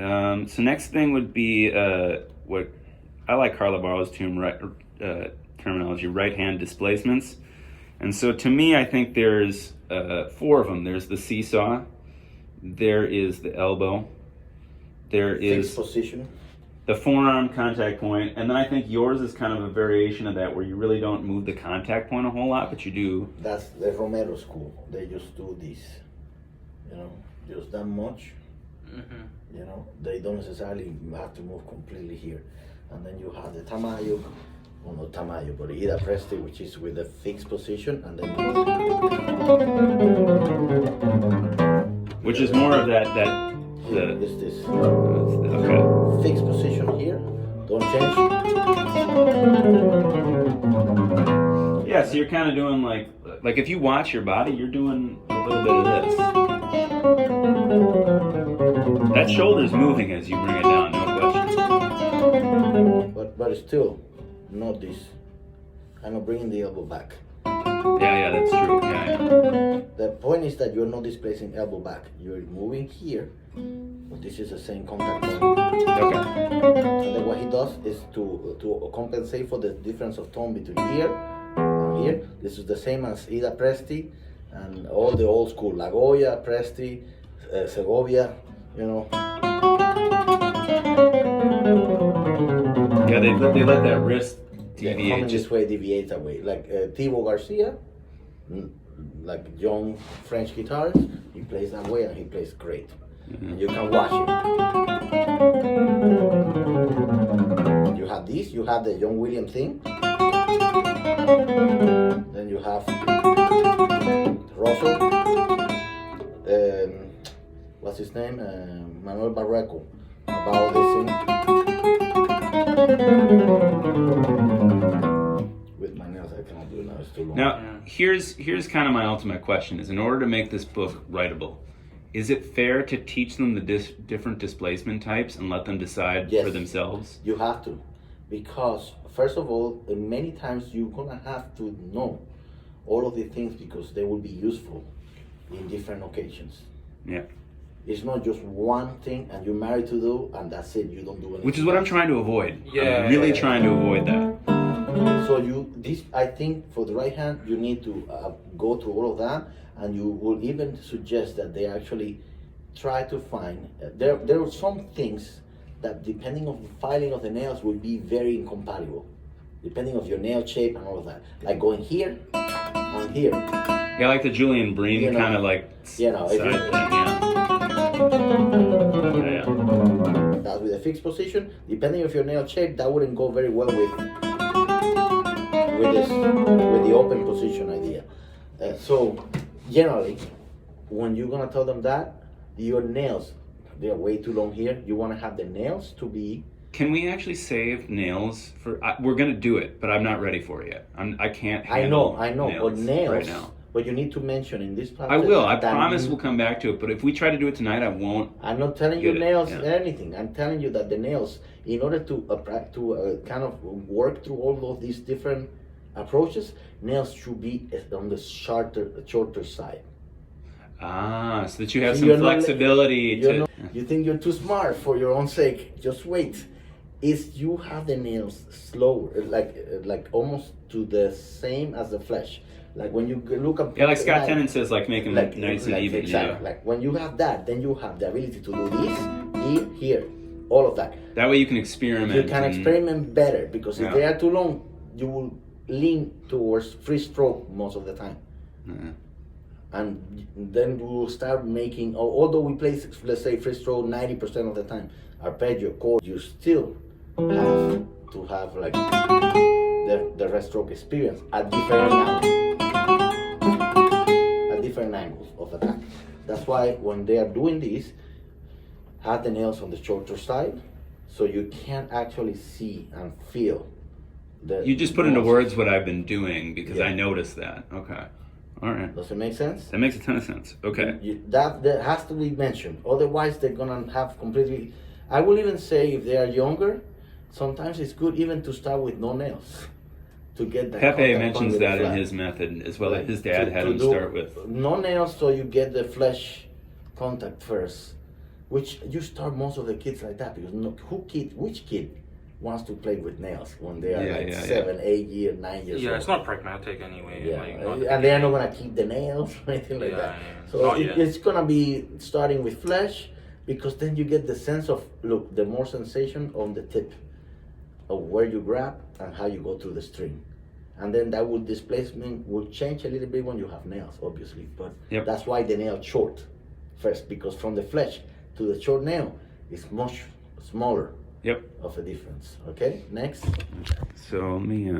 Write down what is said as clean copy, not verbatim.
So next thing would be what I like Carla Barlow's terminology, right hand displacements. And so to me, I think there's 4 of them. There's the seesaw, there is the elbow, there is fixed position, the forearm contact point, and then I think yours is kind of a variation of that where you really don't move the contact point a whole lot, but you do. That's the Romero school. They just do this, just that much. They don't necessarily have to move completely here. And then you have the Tamayo, well, not Tamayo, but Ida Presti, which is with the fixed position, and then which is more of that is this okay. fixed position here. Don't change. Yeah, so you're kind of doing like if you watch your body, you're doing a little bit of this. That shoulder's moving as you bring it down, no question. But still, not this. I'm not bringing the elbow back. Yeah, that's true. Yeah. The point is that you're not displacing elbow back. You're moving here, but this is the same contact point. Okay. And then what he does is to compensate for the difference of tone between here and here. This is the same as Ida Presti and all the old school, La Goya, Presti, Segovia, Yeah, they let that wrist deviate. Coming this way deviates away. Like Thibaut Garcia, like young French guitarist, he plays that way and he plays great. And you can watch him. You have this, you have the John Williams thing. Then you have Russell, what's his name? Manuel Barreco, about this thing. With my nails, I cannot do it now, it's too long. Now, here's kind of my ultimate question: is in order to make this book writable, is it fair to teach them the different displacement types and let them decide for themselves? You have to, because first of all, many times you're gonna have to know all of the things because they will be useful in different occasions. Yeah. It's not just one thing and you're married to do and that's it, you don't do anything. Which is what I'm trying to avoid. I'm really trying to avoid that. So I think for the right hand, you need to go through all of that, and you will even suggest that they actually try to find, there are some things that depending on the filing of the nails will be very incompatible, depending on your nail shape and all of that. Like going here and here. Yeah, like the Julian Breen kind of like side thing, yeah. That with a fixed position, depending on your nail shape, that wouldn't go very well with the open position idea. So generally, when you're gonna tell them that, your nails, they're way too long here. You want to have the nails to be. Can we actually save nails for? We're gonna do it, but I'm not ready for it yet. I can't. I know. Nails But nails right now. But you need to mention in this process. I will. I promise we'll come back to it. But if we try to do it tonight, I won't. I'm not telling you nails anything. I'm telling you that the nails, in order to kind of work through all of these different approaches, nails should be on the shorter side. Ah, so that you have some flexibility to. You think you're too smart for your own sake. Just wait. Is you have the nails slower, like almost to the same as the flesh. Like when you look up. Yeah, like Scott Tennant says, like making them nice and even. Exactly. Yeah. Like when you have that, then you have the ability to do this, here, all of that. That way you can experiment. You can experiment better because if they are too long, you will lean towards free stroke most of the time. And then you will start making, although we play, let's say, free stroke 90% of the time, arpeggio, chord, you still have to have like the rest stroke experience at different angles of attack. That's why when they are doing this, have the nails on the shorter side, so you can actually see and feel. You just put into words what I've been doing because I noticed that. Okay. All right. Does it make sense? That makes a ton of sense. Okay. That has to be mentioned. Otherwise, they're gonna have completely. I will even say if they are younger, sometimes it's good even to start with no nails to get that. Pepe mentions that in his method as well. Like his dad had him start with no nails, so you get the flesh contact first, which you start most of the kids like that because which kid wants to play with nails when they are 7, 8 years, 9 years old? Yeah, it's not pragmatic anyway. Yeah, Like, and they are not gonna keep the nails or anything like that. So it's gonna be starting with flesh, because then you get the sense of, look, the more sensation on the tip of where you grab and how you go through the string. And then that displacement will change a little bit when you have nails, obviously. But that's why the nail short first, because from the flesh to the short nail is much smaller of a difference. Okay, next. So let me